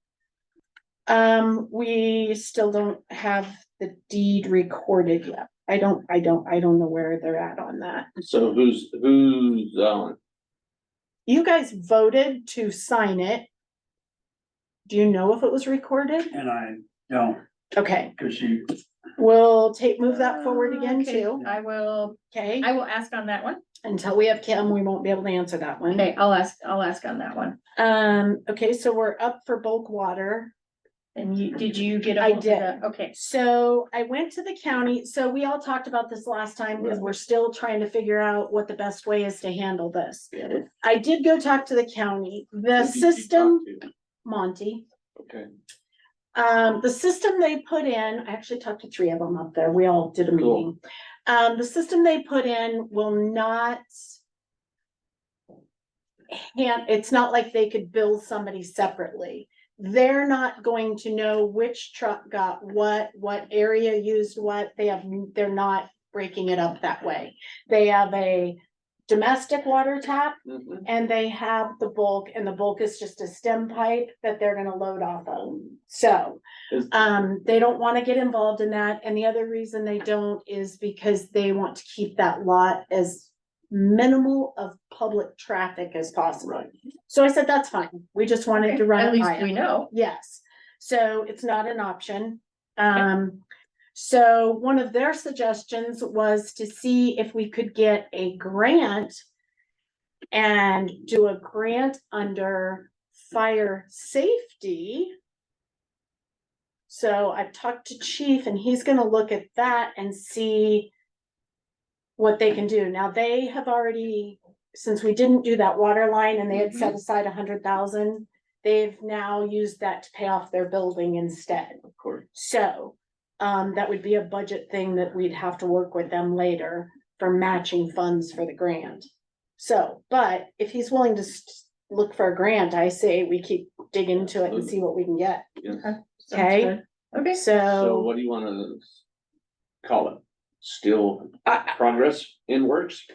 We still don't have the deed recorded yet. I don't know where they're at on that. So who's, You guys voted to sign it. Do you know if it was recorded? And I don't, Okay, cause she, we'll move that forward again Okay, too, I will okay? ask on that one. Until we have Kim, we won't be able to answer that one. Okay, I'll ask on that one. Okay, so we're up for bulk water. And did you get? I ahold of did. the- Okay, So I went to the county, so we all talked about this last time, because we're still trying to figure out what the best way is to handle this. yeah, I did go talk to the county, the who did you system, talk to? Monty. Okay, The system they put in, I actually talked to 3 of them up there, we all did a Cool. meeting. The system they put in will not. It's not like they could bill somebody separately. They're not going to know which truck got what area used what, they're not breaking it up that way. They have a domestic water tap, mhm, and they have the bulk, and the bulk is just a stem pipe that they're gonna load off of. So, Is- they don't wanna get involved in that, and the other reason they don't is because they want to keep that lot as minimal of public traffic as possible. Right. So I said, that's fine, we just wanted to run at it least by we them. know. Yes, so it's not an option. So one of their suggestions was to see if we could get a grant and do a grant under fire safety. So I've talked to Chief, and he's gonna look at that and see what they can do. Now, they have already, since we didn't do that water line and they had set aside 100,000, they've now used that to pay off their building instead. of course. So, that would be a budget thing that we'd have to work with them later for matching funds for the grant. So, but if he's willing to look for a grant, I say we keep digging into it and see what we can get. Yes. Sounds Okay. good. Okay, So So, what do you wanna call it? Still I, progress in works?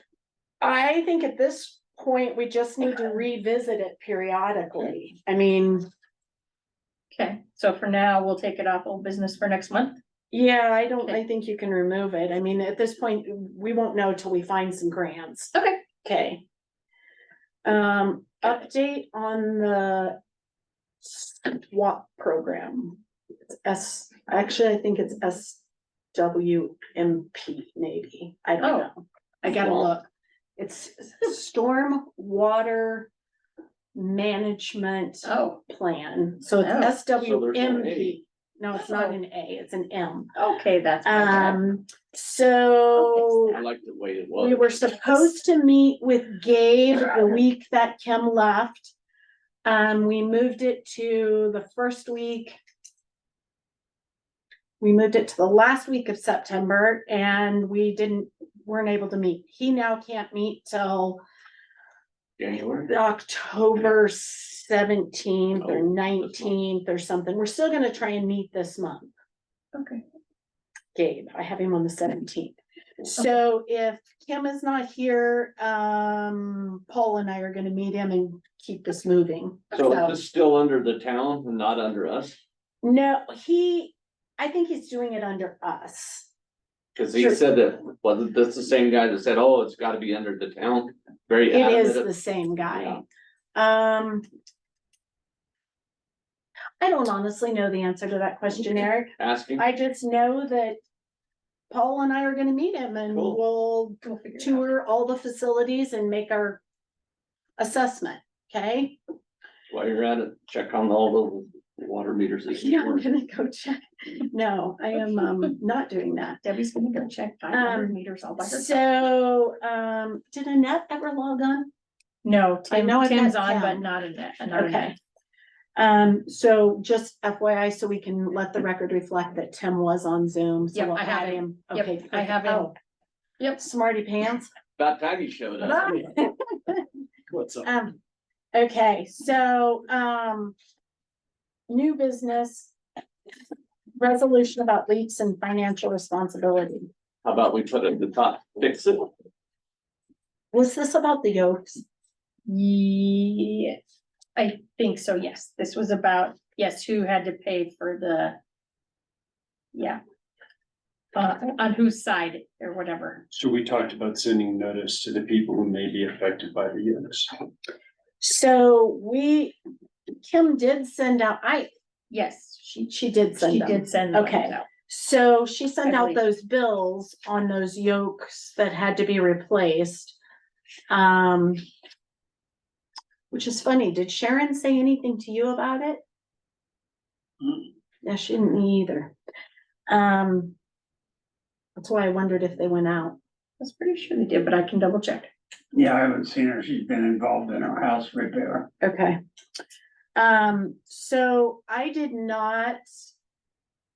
I think at this point, we just need to revisit it periodically. I mean, okay, so for now, we'll take it off old business for next month. yeah, I think you can remove it. I mean, at this point, we won't know till we find some grants. Okay. Okay. Update on the SWAP program. Actually, I think it's SWMP, maybe. I don't Oh. know. I gotta look. It's Storm Water Management Oh, Plan. So it's Oh. So there's no SWMP. No, it's not Oh. an A, it's an M. okay, that's my bad. So I like the way it was. we were supposed to meet with Gabe the week that Kim left. We moved it to the first week. We moved it to the last week of September, and weren't able to meet. He now can't meet till January, October 17th or Oh, this month. 19th or something. We're still gonna try and meet this month. Okay, Gabe, I have him on the 17th. So if Kim is not here, Paul and I are gonna meet him and keep this moving. so is this still under the town and not under us? No, I think he's doing it under us. Cause he Sure. said that, wasn't this the same guy that said, oh, it's gotta be under the town? Very It is adamant. the same guy. Yeah. I don't honestly know the answer to that question, Eric. Asking, I just know that Paul and I are gonna meet him and Cool. we'll we'll figure it out. tour all the facilities and make our assessment, okay? while you're at it, check on all the water meters. that you Yeah, I'm ordered. gonna go check. No, I am, not doing that. Debbie's gonna go check 500 meters all by herself. So, did Annette ever log on? No, I know I've Tim's met on, but Tim. not in that. Okay. So just FYI, so we can let the record reflect that Tim was on Zoom. So Yep, we'll I have add him. him. Yep, Okay. I have him. Oh, Yep. Smarty pants. About time you showed up. What's up? Okay, so, new business. Resolution about leaks and financial responsibility. How about we put it at the top, fix it? Was this about the yolks? Yeah, I think so, yes. This was about, yes, who had to pay for the. Yeah. On whose side or whatever. So we talked about sending notice to the people who may be affected by the units. So Kim did send out, Yes, she did send she them. did send. those Okay. out. So she sent I out believe. those bills on those yokes that had to be replaced. Which is funny. Did Sharon say anything to you about it? Yeah, she didn't either. That's why I wondered if they went out. I was pretty sure they did, but I can double check. Yeah, I haven't seen her. She's been involved in her house repair. Okay. So I did not.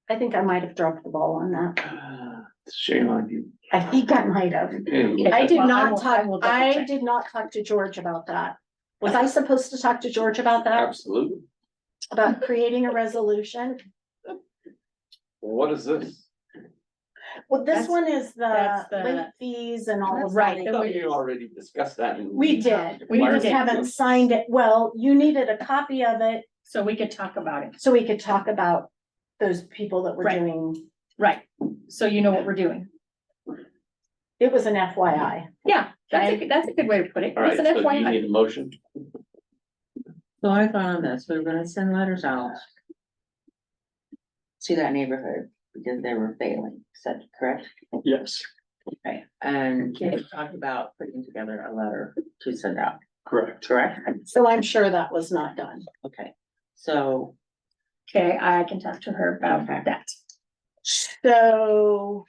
I think I might have dropped the ball on that. Shame on you. I think I might have. Anyway, I did Well, not will talk, double I check. did not talk to George about that. Was I supposed to talk to George about that? absolutely. About creating a resolution? Well, what is this? Well, this That's- one is the that's the- late fees and all of Right, that. I the thought way- you already discussed that. We did, we Why just are we haven't doing- signed it. Well, you needed a copy of it So we could talk about it. so we could talk about those people that were Right. doing, Right. So you know what we're doing. it was an FYI. Yeah, that's a good way to put it. All right, It's an so do you FYI. need a motion? So I thought on this, we were gonna send letters out. To that neighborhood because they were failing, is that correct? Yes, Okay, and we talked about putting together a letter to send out, correct. correct? So I'm sure that was not done. Okay, so, Okay, I can talk to her about Okay. that. So.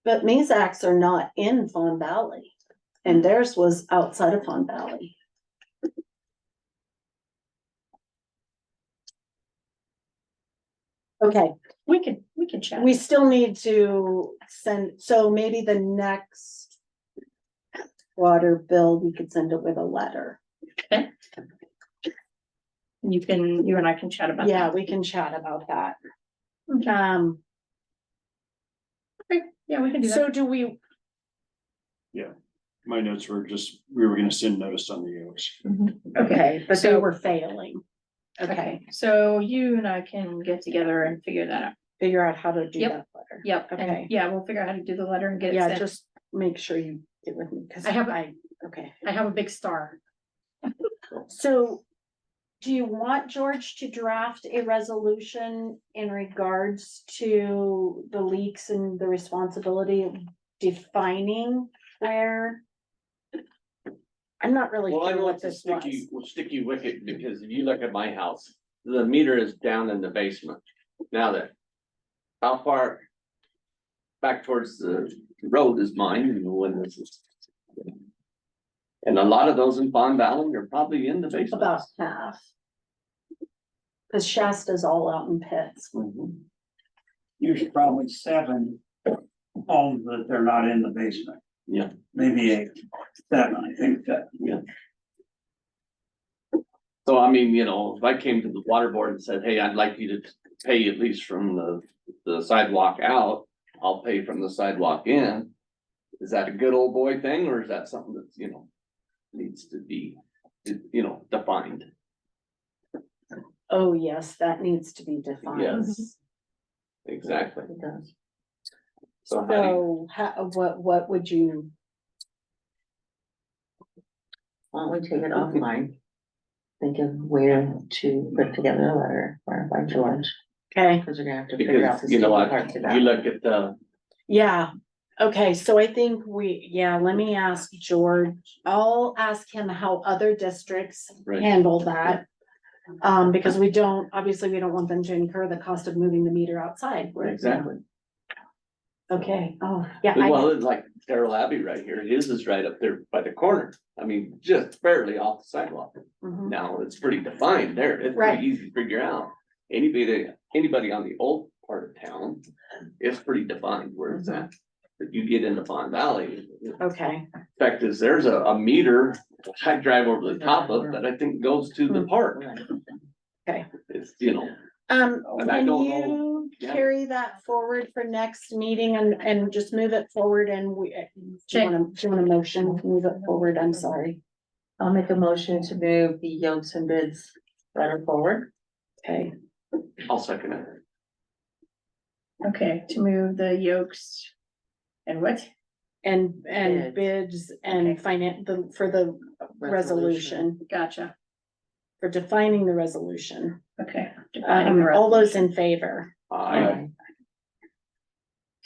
But Mezaks are not in Fawn Valley, and theirs was outside of Fawn Valley. Okay, We can chat. we still need to send, so maybe the next water bill, we could send it with a letter. You and I can chat about that. Yeah, we can chat about that. Okay. Yeah, we can do that. So do we, My notes were just, we were gonna send notice on the yokes. okay, but they So- were failing. Okay, Okay, so you and I can get together and figure that out. figure out how to do Yep. that letter. Yep, Okay. and yeah, we'll figure out how to do the letter and get it Yeah, sent. just make sure you get with me, cause I have- okay. I have a big star. So do you want George to draft a resolution in regards to the leaks and the responsibility of defining where? I'm not really Well, I sure know what it's a this was. sticky wicket, because if you look at my house, the meter is down in the basement. Now that, how far back towards the road is mine, and when this is. And a lot of those in Pond Valley are probably in the basement. About half. Cause Shasta's all out in pits. Mhm. There's probably 7 homes that they're not in the basement. Yeah. Maybe 8, 7, I think that. So I mean, you know, if I came to the water board and said, hey, I'd like you to pay at least from the sidewalk out, I'll pay from the sidewalk in. Is that a good old boy thing, or is that something that's, you know, needs to be, you know, defined? Oh, yes, that needs to be defined. Yes. Exactly. it does. So how do you, So, what would you, Why don't we take it offline? Think of where to put together a letter, or by George, okay, because we're gonna have to figure out because, the you know, sticky what, parts of you that. look at the, yeah, okay, so I think let me ask George, I'll ask him how other districts Right. handle that. Because obviously, we don't want them to incur the cost of moving the meter outside. exactly. Okay, oh, yeah, Well, it's like Terrell Abbey right here, his is right up there by the corner. I mean, just barely off the sidewalk. mhm. Now, it's pretty defined there. It's Right. pretty easy to figure out. Anybody on the old part of town, it's pretty defined where it's at. But you get into Pond Valley, Okay, fact is, there's a meter I drive over the top of that I think goes to the park. Right. okay, It's, you know, And I Can don't you know, yeah. carry that forward for next meeting and just move it forward and we, do you want a motion, to move it forward, I'm sorry. I'll make a motion to move the yolks and bids letter forward. Okay, I'll second it. Okay, to move the yolks. And what? and Bids. bids and Okay. for the resolution, Gotcha. for defining the resolution. Okay. Defining the All those in resolution. favor? I,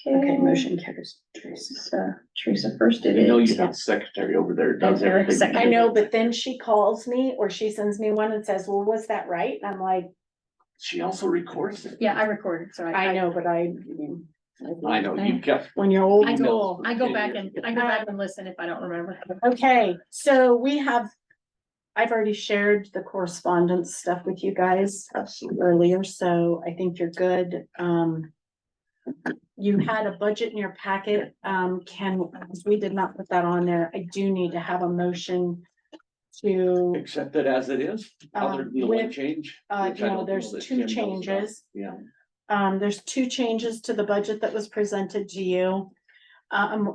Okay, motion carries. So Teresa first did you know, it. you have a secretary over there, does And Eric everything. seconded. I know, but then she calls me or she sends me one and says, well, was that right? And I'm like, She also records it. Yeah, I recorded, so I know, but I know, you kept, when you're old I school. go, I go back and listen if I don't remember. Okay, so I've already shared the correspondence stuff with you guys earlier, so I think you're good. You had a budget in your packet, we did not put that on there. I do need to have a motion to, accept it as it is, other than the one with, change. which I don't know there's that two Tim knows about. changes. Yeah, There's two changes to the budget that was presented to you.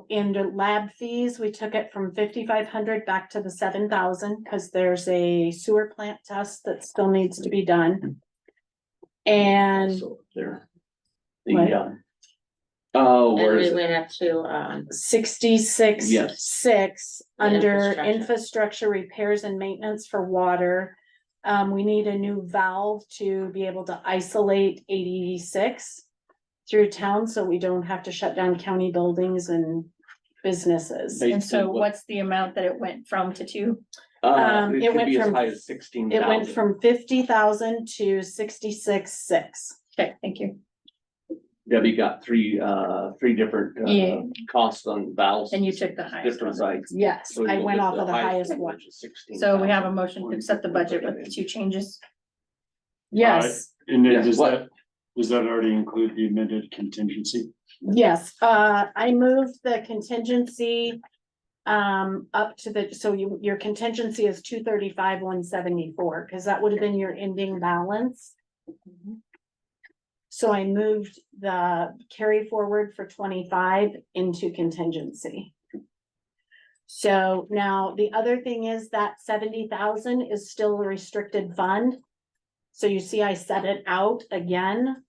In the lab fees, we took it from 5,500 back to the 7,000 because there's a sewer plant test that still needs to be done. And so there. What? The, oh, And where we is it? went up to, 66, Yes. 6 The under infrastructure. infrastructure repairs and maintenance for water. We need a new valve to be able to isolate 86 through town, so we don't have to shut down county buildings and businesses. And so Basically, what- what's the amount that it went from to 2? It it could went be as from- high as 16,000. It went from 50,000 to 66,600. Okay, thank you. Debbie got three different, Yeah. costs on valves. And you took the highest Different one. sites. Yes, So I we'll went get off of the highest one. which is 16,000. So we have a motion to accept the budget with the 2 changes. Yes, And then Yes, does what? that already include the amended contingency? yes, I moved the contingency. Up to your contingency is 235, 174, because that would have been your ending balance. So I moved the carry forward for 25 into contingency. So now the other thing is that 70,000 is still a restricted fund. So you see, I set it out again.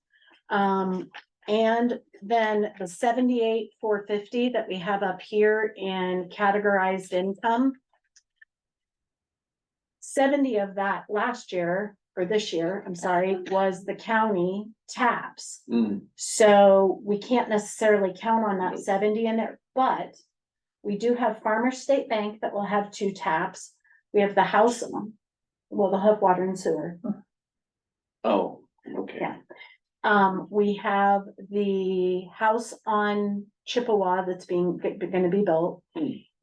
And then the 78,450 that we have up here in categorized income. 70 of that last year, or this year, I'm sorry, was the county taps. Mm, So we can't necessarily count on that 70 in there, but we do have Farmers State Bank that will have 2 taps. We have the house, well, they'll have water and sewer. oh, okay. Yeah. We have the house on Chippewa that's gonna be built.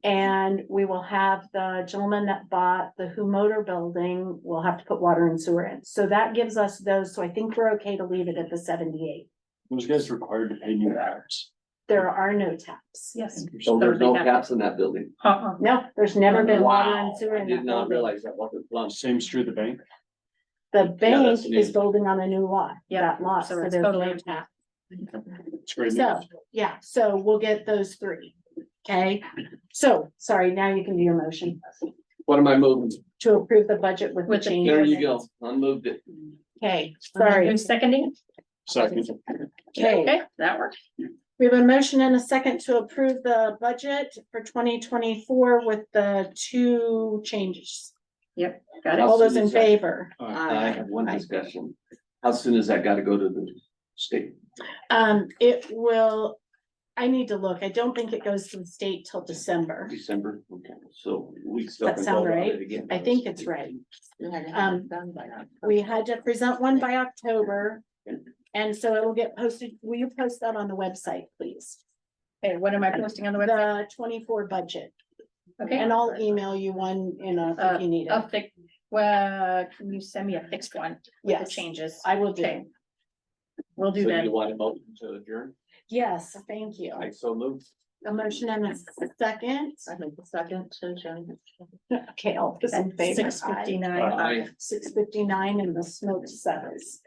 And we will have the gentleman that bought the Who Motor building, will have to put water and sewer in. So that gives us those, so I think we're okay to leave it at the 78. Those guys required to pay new tax. There are no taps. Yes. So there's no They have- caps in that building. No, there's never been water Wow, and sewer I in did that not building. realize that wasn't plumbed. Same's true of the bank. The bank that's is new. building on a new lot, Yeah, that lot, so so it's there's totally no empty. tap. It's great So, news. yeah, so we'll get those 3, okay? So, sorry, now you can do your motion What am I moving? to approve the budget with the With the- changes. There you go, unmoved it. Okay, sorry, Who's seconding? Second, okay. Okay, that works. We have a motion and a second to approve the budget for 2024 with the 2 changes. Yep, got it. All those in soon is that- favor? I have one Aye. discussion. How soon has that gotta go to the state? It will, I need to look. I don't think it goes to the state till December. December? Okay, so we still That can sound vote on right? it again. I think it's right. we had to have Um, it done by now. We had to present one by October. And so it will get posted. Will you post that on the website, please? Okay, what am I posting on the website? The 24 budget, Okay. and I'll email you one if you need it. I'll fix, well, can you send me a fixed one with the Yes, changes? I will do. Okay. We'll do So that. you want a motion to adjourn? Yes, thank you. I so moved. A motion and a second. I think the second to Jen. Okay, all those in favor? 6:59. Aye. 6:59 and the smoke settles.